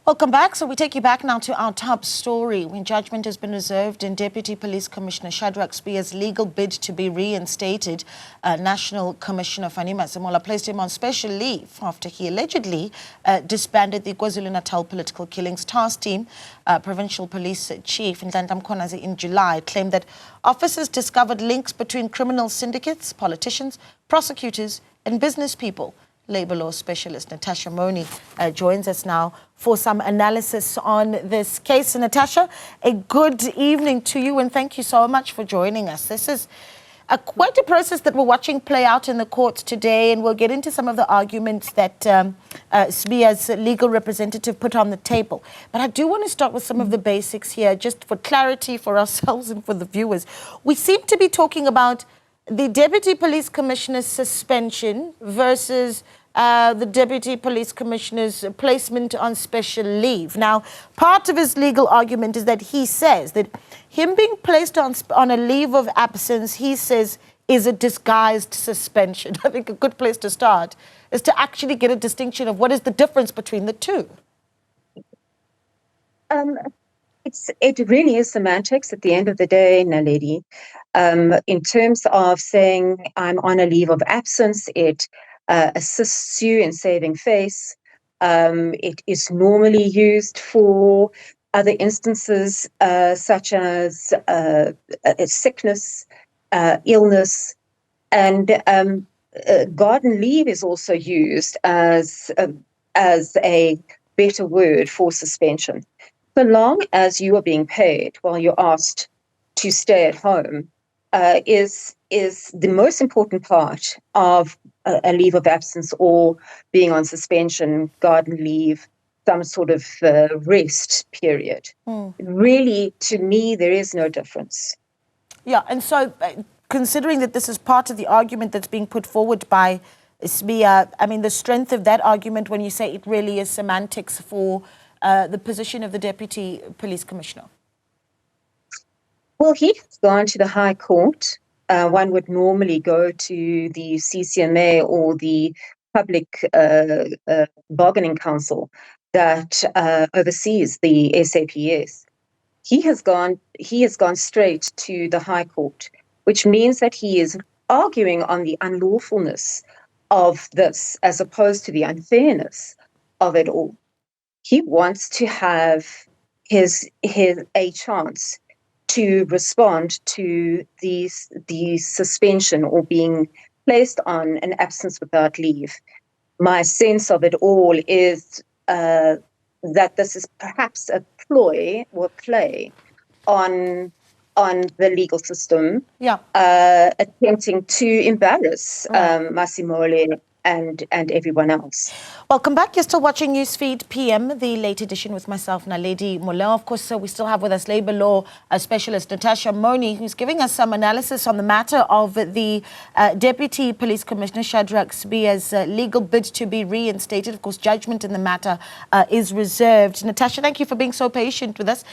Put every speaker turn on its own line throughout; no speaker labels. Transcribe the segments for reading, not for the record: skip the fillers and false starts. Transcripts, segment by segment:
Welcome back. So we take you back now to our top story. When judgment has been reserved in Deputy Police Commissioner Shadrack Sibiya's legal bid to be reinstated, National Commissioner Fani Masemola placed him on special leave after he allegedly disbanded the KwaZulu-Natal Political Killings Task Team. Provincial Police Chief Nhlanhla Mkhwanazi in July claimed that officers discovered links between criminal syndicates, politicians, prosecutors and business people. Labour law specialist Natasha Moni joins us now for some analysis on this case. And Natasha, a good evening to you and thank you so much for joining us. This is quite a process that we're watching play out in the courts today, and we'll get into some of the arguments that Sibiya's legal representative put on the table. But I do want to start with some of the basics here, just for clarity for ourselves and for the viewers. We seem to be talking about the Deputy Police Commissioner's suspension versus the Deputy Police Commissioner's placement on special leave. Now, part of his legal argument is that he says that him being placed on a leave of absence, he says, is a disguised suspension. I think a good place to start is to actually get a distinction of what is the difference between the two.
It really is semantics at the end of the day, Naledi. In terms of saying I'm on a leave of absence, it assists you in saving face. It is normally used for other instances such as sickness, illness, and garden leave is also used as a better word for suspension. So long as you are being paid while you're asked to stay at home is the most important part of a leave of absence or being on suspension, garden leave, some sort of rest period. Really, to me, there is no difference.
Yeah, and so considering that this is part of the argument that's being put forward by Sibiya, I mean, the strength of that argument when you say it really is semantics for the position of the Deputy Police Commissioner?
Well, he has gone to the High Court. One would normally go to the CCMA or the Public Bargaining Council that oversees the SAPS. He has gone straight to the High Court, which means that he is arguing on the unlawfulness of this as opposed to the unfairness of it all. He wants to have a chance to respond to the suspension or being placed on an absence without leave. My sense of it all is that this is perhaps a ploy or play on the legal system, attempting to embarrass Masemola and everyone else.
Welcome back. You're still watching Newsfeed PM, the late edition with myself, Naledi Mola. Of course, we still have with us Labour law specialist Natasha Moni, who's giving us some analysis on the matter of the Deputy Police Commissioner Shadrack Sibiya's legal bid to be reinstated. Of course, judgment in the matter is reserved. Natasha, thank you for being so patient with us.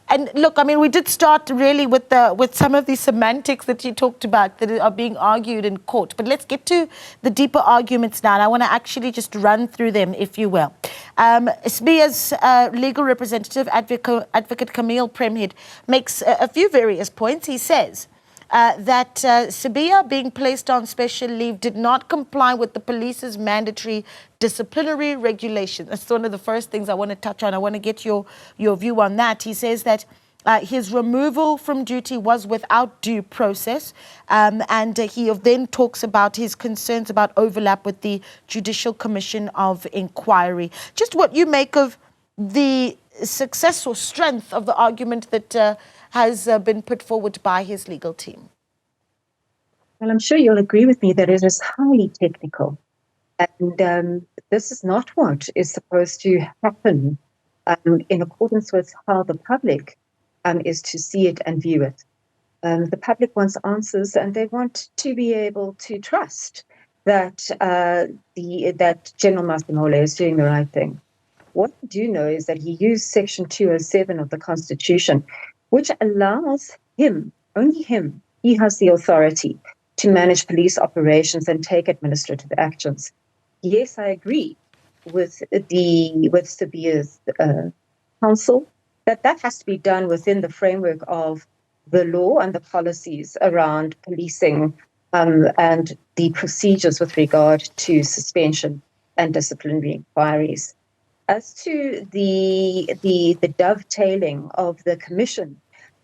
And look, I mean, we did start really with some of the semantics that you talked about that are being argued in court. But let's get to the deeper arguments now. And I want to actually just run through them, if you will. Sibiya's legal representative, Advocate Camille Premhead, makes a few various points. He says that Sibiya, being placed on special leave, did not comply with the police's mandatory disciplinary regulation. That's one of the first things I want to touch on. I want to get your view on that. He says that his removal from duty was without due process, and he then talks about his concerns about overlap with the Judicial Commission of Inquiry. Just what you make of the success or strength of the argument that has been put forward by his legal team.
Well, I'm sure you'll agree with me that it is highly technical, and this is not what is supposed to happen in accordance with how the public is to see it and view it. The public wants answers, and they want to be able to trust that that General Masemola is doing the right thing. What we do know is that he used Section 207 of the Constitution, which allows him, only him, he has the authority to manage police operations and take administrative actions. Yes, I agree with Sibiya's counsel, that has to be done within the framework of the law and the policies around policing and the procedures with regard to suspension and disciplinary inquiries. As to the dovetailing of the commission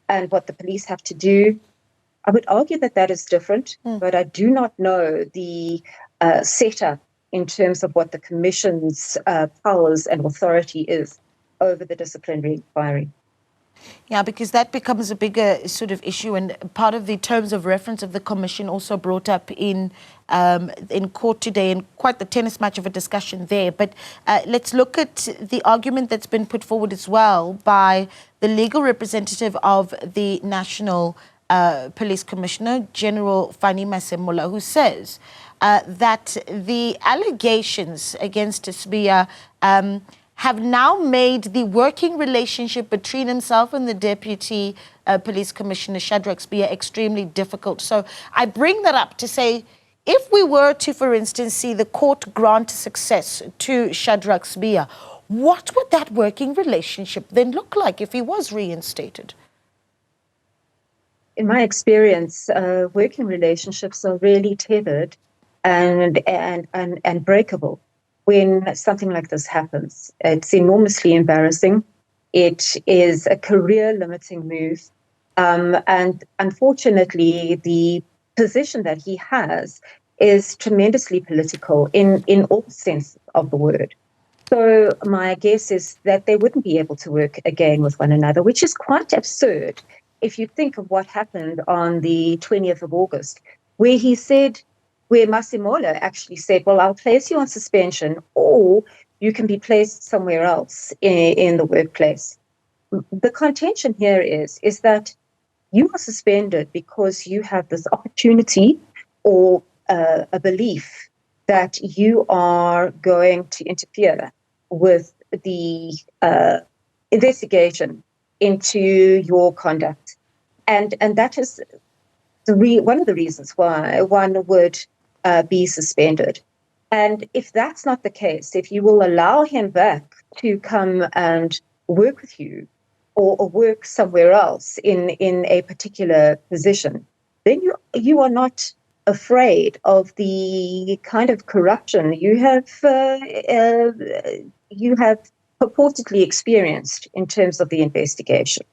and what the police have to do, I would argue that is different, but I do not know the setup in terms of what the commission's powers and authority is over the disciplinary inquiry.
Yeah, because that becomes a bigger sort of issue, and part of the terms of reference of the commission also brought up in court today, and quite the tennis match of a discussion there. But let's look at the argument that's been put forward as well by the legal representative of the National Police Commissioner, General Fanny Masemola, who says that the allegations against Sibiya have now made the working relationship between himself and the Deputy Police Commissioner Shadrack Sibiya extremely difficult. So I bring that up to say, if we were to, for instance, see the court grant success to Shadrack Sibiya, what would that working relationship then look like if he was reinstated?
In my experience, working relationships are really tethered and breakable when something like this happens. It's enormously embarrassing. It is a career-limiting move. And unfortunately, the position that he has is tremendously political in all sense of the word. So my guess is that they wouldn't be able to work again with one another, which is quite absurd if you think of what happened on the 20th of August, where Masemola actually said, well, I'll place you on suspension, or you can be placed somewhere else in the workplace. The contention here is that you are suspended because you have this opportunity or a belief that you are going to interfere with the investigation into your conduct. And that is one of the reasons why one would be suspended. And if that's not the case, if you will allow him back to come and work with you or work somewhere else in a particular position, then you are not afraid of the kind of corruption you have purportedly experienced in terms of the investigation.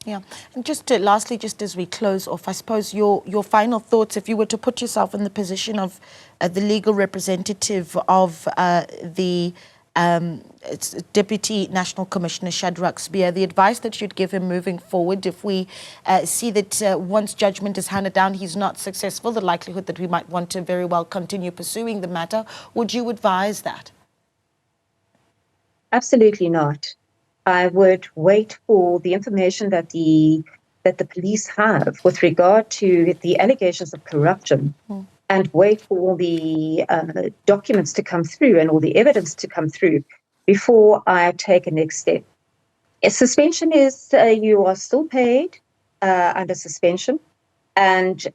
Yeah, and just lastly, just as we close off, I suppose your final thoughts, if you were to put yourself in the position of the legal representative of the Deputy National Commissioner Shadrack Sibiya, the advice that you'd give him moving forward if we see that once judgment is handed down, he's not successful, the likelihood that we might want to very well continue pursuing the matter, would you advise that?
Absolutely not. I would wait for the information that the police have with regard to the allegations of corruption, and wait for all the documents to come through and all the evidence to come through before I take a next step. A suspension is you are still paid under suspension, and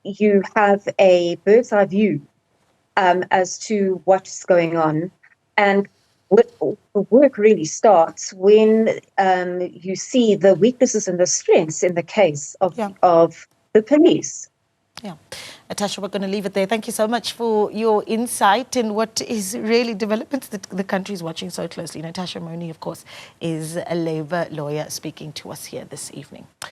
you have a bird's eye view as to what's going on. And the work really starts when you see the weaknesses and the strengths in the case of the police.
Yeah. Natasha, we're going to leave it there. Thank you so much for your insight in what is really developments that the country is watching so closely. Natasha Moni, of course, is a Labour lawyer speaking to us here this evening.